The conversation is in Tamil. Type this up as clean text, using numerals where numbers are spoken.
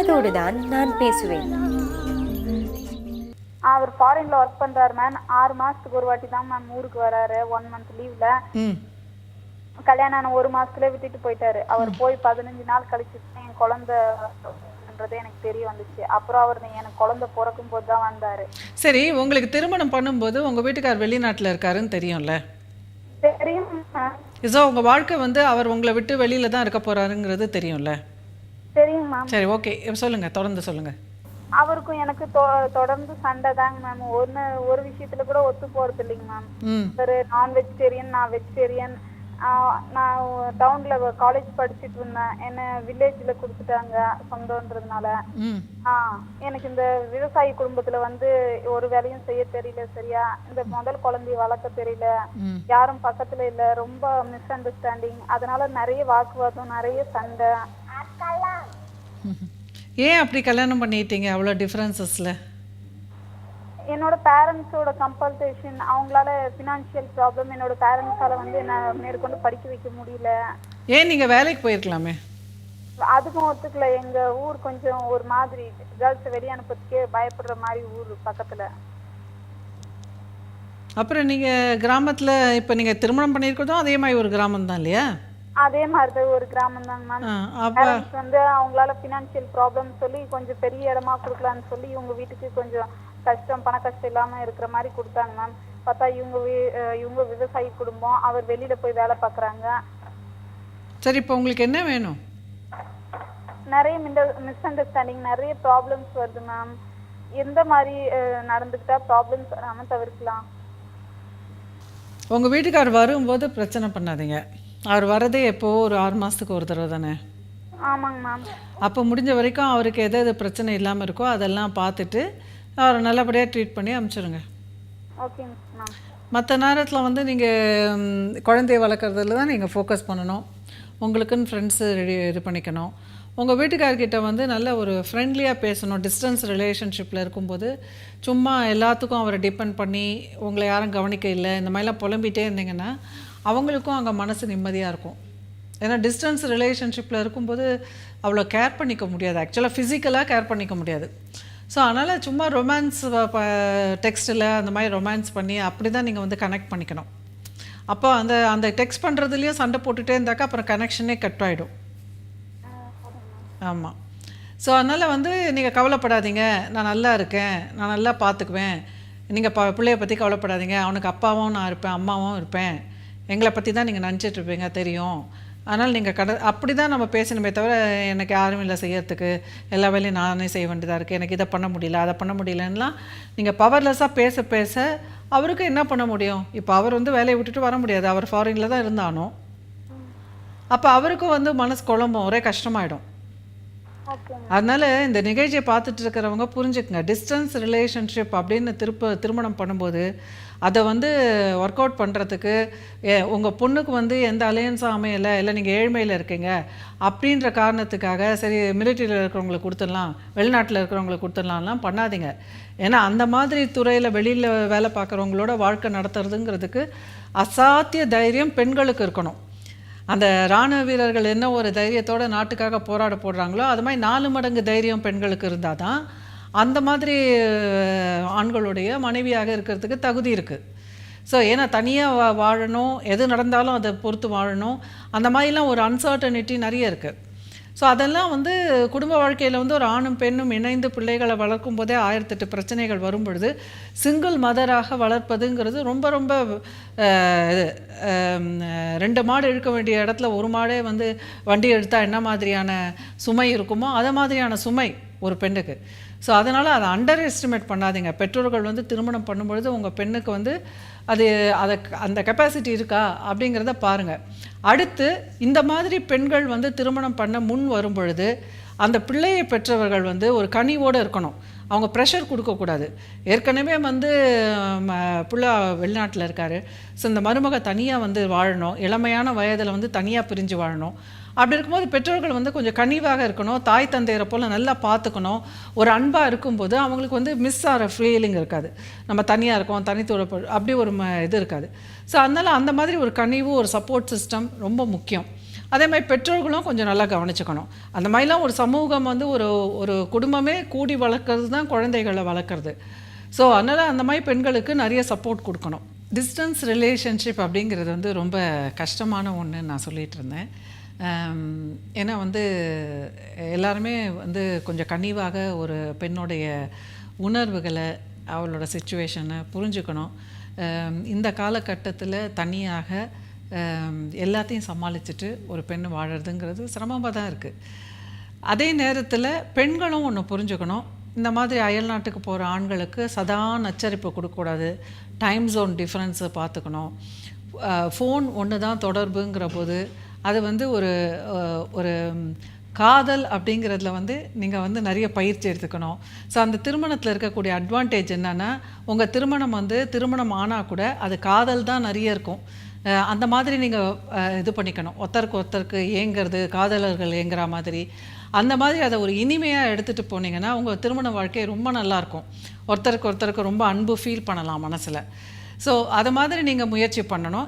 குடும்பத்தோடு தான் நான் பேசுவேன். அவர் ஃபாரின்ல ஒர்க் பண்றாரு மேம். 6 மாசத்துக்கு ஒரு வாட்டி தான் மேம் ஊருக்கு வராரு. 1 மந்த் லீவ்ல. கல்யாணம் ஆன 1 மாசத்துல விட்டுட்டு போயிட்டாரு. அவர் போய் 15 நாள் கழிச்சு என் குழந்தைன்றது எனக்கு தெரிய வந்துச்சு. அப்புறம் அவர் எனக்கு குழந்தை பிறக்கும் போது தான் வந்தாரு. சரி, உங்களுக்கு திருமணம் பண்ணும்போது உங்க வீட்டுக்கார் வெளிநாட்டுல இருக்காருன்னு தெரியும்ல? தெரியும் மேம். ஸோ உங்க வாழ்க்கை வந்து அவர் உங்களை விட்டு வெளியில தான் இருக்க போறாருங்கிறது தெரியும்ல? தெரியும் மேம். சரி, ஓகே, சொல்லுங்க, தொடர்ந்து சொல்லுங்க. அவருக்கும் எனக்கு தொடர்ந்து சண்டை தாங்க மேம். ஒரு விஷயத்துல கூட ஒத்து போறது இல்லைங்க மேம். ஒரு நான் வெஜிடேரியன், நான் வெஜிடேரியன். நான் டவுன்ல காலேஜ் படிச்சுட்டு இருந்தேன். என்ன வில்லேஜ்ல கொடுத்துட்டாங்க சொந்தன்றதுனால. எனக்கு இந்த விவசாயி குடும்பத்துல வந்து ஒரு வேலையும் செய்ய தெரியல சரியா. இந்த முதல் குழந்தைய வளர்க்க தெரியல. யாரும் பக்கத்துல இல்ல. ரொம்ப மிஸ் அண்டர்ஸ்டாண்டிங். அதனால நிறைய வாக்குவாதம், நிறைய சண்டை. ஏன் அப்படி கல்யாணம் பண்ணிட்டீங்க அவ்வளோ டிஃப்ரென்சஸ்ல? என்னோட பேரண்ட்ஸோட கம்பல்சேஷன். அவங்களால ஃபினான்ஷியல் ப்ராப்ளம். என்னோட பேரண்ட்ஸால வந்து என்ன மேற்கொண்டு படிக்க வைக்க முடியல. ஏன் நீங்க வேலைக்கு போயிருக்கலாமே? அதுக்கும் ஒத்துக்கல. எங்க ஊர் கொஞ்சம் ஒரு மாதிரி கேர்ள்ஸ் வெளியே அனுப்புறதுக்கே பயப்படுற மாதிரி ஊர் பக்கத்துல. அப்புறம் நீங்க கிராமத்துல இப்ப நீங்க திருமணம் பண்ணியிருக்கதும் அதே மாதிரி ஒரு கிராமம் தான் இல்லையா? அதே மாதிரி ஒரு கிராமம் தாங்க மேம். பேரண்ட்ஸ் வந்து அவங்களால ஃபினான்ஷியல் ப்ராப்ளம் சொல்லி கொஞ்சம் பெரிய இடமா கொடுக்கலான்னு சொல்லி இவங்க வீட்டுக்கு கொஞ்சம் கஷ்டம், பண கஷ்டம் இல்லாம இருக்கிற மாதிரி கொடுத்தாங்க மேம். பார்த்தா இவங்க விவசாயி குடும்பம். அவர் வெளியில போய் வேலை பார்க்குறாங்க. சரி, இப்போ உங்களுக்கு என்ன வேணும்? நிறைய மிஸ் அண்டர்ஸ்டாண்டிங், நிறைய ப்ராப்ளம்ஸ் வருது மேம். எந்த மாதிரி நடந்துக்கிட்டா ப்ராப்ளம்ஸ் வராமல் தவிர்க்கலாம்? உங்கள் வீட்டுக்கார் வரும்போது பிரச்சனை பண்ணாதீங்க. அவர் வரதே எப்போ ஒரு 6 மாதத்துக்கு ஒரு தடவை தானே? ஆமாங்க மேம். அப்போ முடிஞ்ச வரைக்கும் அவருக்கு எது பிரச்சனை இல்லாமல் இருக்கோ அதெல்லாம் பார்த்துட்டு அவரை நல்லபடியாக ட்ரீட் பண்ணி அனுப்பிச்சிடுங்க. Okay ma'am. மற்ற நேரத்தில் வந்து நீங்கள் குழந்தைய வளர்க்குறதுல தான் நீங்கள் ஃபோக்கஸ் பண்ணணும். உங்களுக்குன்னு ஃப்ரெண்ட்ஸு இது பண்ணிக்கணும். உங்கள் வீட்டுக்கார்கிட்ட வந்து நல்ல ஒரு ஃப்ரெண்ட்லியாக பேசணும். டிஸ்டன்ஸ் ரிலேஷன்ஷிப்பில் இருக்கும்போது சும்மா எல்லாத்துக்கும் அவரை டிபெண்ட் பண்ணி உங்களை யாரும் கவனிக்க இல்லை இந்த மாதிரிலாம் புலம்பிகிட்டே இருந்தீங்கன்னா அவங்களுக்கும் அங்கே மனசு நிம்மதியாக இருக்கும். ஏன்னா டிஸ்டன்ஸ் ரிலேஷன்ஷிப்பில் இருக்கும்போது அவ்வளோ கேர் பண்ணிக்க முடியாது. ஆக்சுவலாக ஃபிசிக்கலாக கேர் பண்ணிக்க முடியாது. ஸோ அதனால் சும்மா ரொமான்ஸ் டெக்ஸ்ட்டில் அந்த மாதிரி ரொமான்ஸ் பண்ணி அப்படி தான் நீங்கள் வந்து கனெக்ட் பண்ணிக்கணும். அப்போ அந்த டெக்ஸ்ட் பண்ணுறதுலேயும் சண்டை போட்டுகிட்டே இருந்தாக்கா அப்புறம் கனெக்ஷனே கட் ஆகிடும். ஆமாம். ஸோ அதனால் வந்து நீங்கள் கவலைப்படாதீங்க, நான் நல்லா இருக்கேன், நான் நல்லா பார்த்துக்குவேன், நீங்கள் பிள்ளைய பற்றி கவலைப்படாதீங்க, அவனுக்கு அப்பாவும் நான் இருப்பேன், அம்மாவும் இருப்பேன், எங்களை பற்றி தான் நீங்கள் நினச்சிட்ருப்பீங்க தெரியும், அதனால் நீங்கள் அப்படி தான் நம்ம பேசணுமே தவிர எனக்கு யாரும் இல்லை செய்யறதுக்கு, எல்லா வேலையும் நானே செய்ய வேண்டியதாக இருக்குது, எனக்கு இதை பண்ண முடியல அதை பண்ண முடியலன்னா நீங்கள் பவர்லெஸ்ஸாக பேச பேச அவருக்கு என்ன பண்ண முடியும்? இப்போ அவர் வந்து வேலையை விட்டுட்டு வர முடியாது, அவர் ஃபாரினில் தான் இருந்தானோ. அப்போ அவருக்கும் வந்து மனசு குழம்பும், ஒரே கஷ்டமாயிடும். அதனால் இந்த நிகழ்ச்சியை பார்த்துட்டு இருக்கிறவங்க புரிஞ்சுக்குங்க. டிஸ்டன்ஸ் ரிலேஷன்ஷிப் அப்படின்னு திருமணம் பண்ணும்போது அதை வந்து ஒர்க் அவுட் பண்ணுறதுக்கு உங்கள் பொண்ணுக்கு வந்து எந்த அலையன்ஸும் அமையலை, இல்லை நீங்கள் ஏழ்மையில் இருக்கீங்க அப்படின்ற காரணத்துக்காக சரி மிலிட்ரியில் இருக்கிறவங்களுக்கு கொடுத்துடலாம், வெளிநாட்டில் இருக்கிறவங்களுக்கு கொடுத்துடலாம்லாம் பண்ணாதீங்க. ஏன்னா அந்த மாதிரி துறையில் வெளியில் வேலை பார்க்குறவங்களோட வாழ்க்கை நடத்துறதுங்கிறதுக்கு அசாத்திய தைரியம் பெண்களுக்கு இருக்கணும். அந்த இராணுவ வீரர்கள் என்ன ஒரு தைரியத்தோடு நாட்டுக்காக போடுறாங்களோ அது மாதிரி 4 மடங்கு தைரியம் பெண்களுக்கு இருந்தால் தான் அந்த மாதிரி ஆண்களுடைய மனைவியாக இருக்கிறதுக்கு தகுதி இருக்குது. ஸோ ஏன்னா தனியாக வாழணும், எது நடந்தாலும் அதை பொறுத்து வாழணும், அந்த மாதிரிலாம் ஒரு அன்சர்டனிட்டி நிறைய இருக்குது. ஸோ அதெல்லாம் வந்து குடும்ப வாழ்க்கையில் வந்து ஒரு ஆணும் பெண்ணும் இணைந்து பிள்ளைகளை வளர்க்கும் போதே 1008 பிரச்சனைகள் வரும் பொழுது சிங்கிள் மதராக வளர்ப்பதுங்கிறது ரொம்ப ரொம்ப 2 மாடு இழுக்க வேண்டிய இடத்துல ஒரு மாடே வந்து வண்டி எடுத்தால் என்ன மாதிரியான சுமை இருக்குமோ அதை மாதிரியான சுமை ஒரு பெண்ணுக்கு. ஸோ அதனால் அதை அண்டர் எஸ்டிமேட் பண்ணாதீங்க. பெற்றோர்கள் வந்து திருமணம் பண்ணும்பொழுது உங்கள் பெண்ணுக்கு வந்து அந்த கெப்பாசிட்டி இருக்கா அப்படிங்கிறத பாருங்கள். அடுத்து இந்த மாதிரி பெண்கள் வந்து திருமணம் பண்ண முன் வரும் பொழுது அந்த பிள்ளையை பெற்றவர்கள் வந்து ஒரு கனிவோடு இருக்கணும். அவங்க ப்ரெஷர் கொடுக்கக்கூடாது. ஏற்கனவே வந்து பிள்ளை வெளிநாட்டில் இருக்கார், ஸோ இந்த மருமக தனியாக வந்து வாழணும், இளமையான வயதில் வந்து தனியாக பிரிஞ்சு வாழணும். அப்படி இருக்கும்போது பெற்றோர்கள் வந்து கொஞ்சம் கனிவாக இருக்கணும், தாய் தந்தையரை போல் நல்லா பார்த்துக்கணும். ஒரு அன்பாக இருக்கும்போது அவங்களுக்கு வந்து மிஸ் ஆகிற ஃபீலிங் இருக்காது. நம்ம தனியாக இருக்கோம், தனித்தோட அப்படி ஒரு இது இருக்காது. ஸோ அதனால் அந்த மாதிரி ஒரு கனிவு, ஒரு சப்போர்ட் சிஸ்டம் ரொம்ப முக்கியம். அதே மாதிரி பெற்றோர்களும் கொஞ்சம் நல்லா கவனிச்சுக்கணும். அந்த மாதிரிலாம் ஒரு சமூகம் வந்து ஒரு ஒரு குடும்பமே கூடி வளர்க்குறது தான் குழந்தைகளை வளர்க்குறது. ஸோ அதனால் அந்த மாதிரி பெண்களுக்கு நிறைய சப்போர்ட் கொடுக்கணும். டிஸ்டன்ஸ் ரிலேஷன்ஷிப் அப்படிங்கிறது வந்து ரொம்ப கஷ்டமான ஒன்றுன்னு நான் சொல்லிகிட்டு இருந்தேன். ஏன்னா வந்து எல்லாருமே வந்து கொஞ்சம் கனிவாக ஒரு பெண்ணுடைய உணர்வுகளை, அவளோட சிச்சுவேஷனை புரிஞ்சுக்கணும். இந்த காலகட்டத்தில் தனியாக எல்லாத்தையும் சமாளிச்சுட்டு ஒரு பெண் வாழறதுங்கிறது சிரமமாக தான் இருக்குது. அதே நேரத்தில் பெண்களும் ஒன்று புரிஞ்சுக்கணும். இந்த மாதிரி அயல் நாட்டுக்கு போகிற ஆண்களுக்கு சதா நச்சரிப்பு கொடுக்கக்கூடாது. டைம் ஜோன் டிஃப்ரென்ஸை பார்த்துக்கணும். ஃபோன் ஒன்று தான் தொடர்புங்கிற போது அது வந்து ஒரு ஒரு காதல் அப்படிங்கிறதுல வந்து நீங்கள் வந்து நிறைய பயிற்சி எடுத்துக்கணும். ஸோ அந்த திருமணத்தில் இருக்கக்கூடிய அட்வான்டேஜ் என்னென்னா, உங்கள் திருமணம் வந்து திருமணம் ஆனால் கூட அது காதல் தான் நிறைய இருக்கும். அந்த மாதிரி நீங்கள் இது பண்ணிக்கணும். ஒருத்தருக்கு ஏங்கிறது, காதலர்கள் ஏங்குற மாதிரி அந்த மாதிரி அதை ஒரு இனிமையாக எடுத்துகிட்டு போனீங்கன்னா உங்கள் திருமண வாழ்க்கை ரொம்ப நல்லாயிருக்கும். ஒருத்தருக்கு ரொம்ப அன்பு ஃபீல் பண்ணலாம் மனசில். ஸோ அது மாதிரி நீங்கள் முயற்சி பண்ணணும்.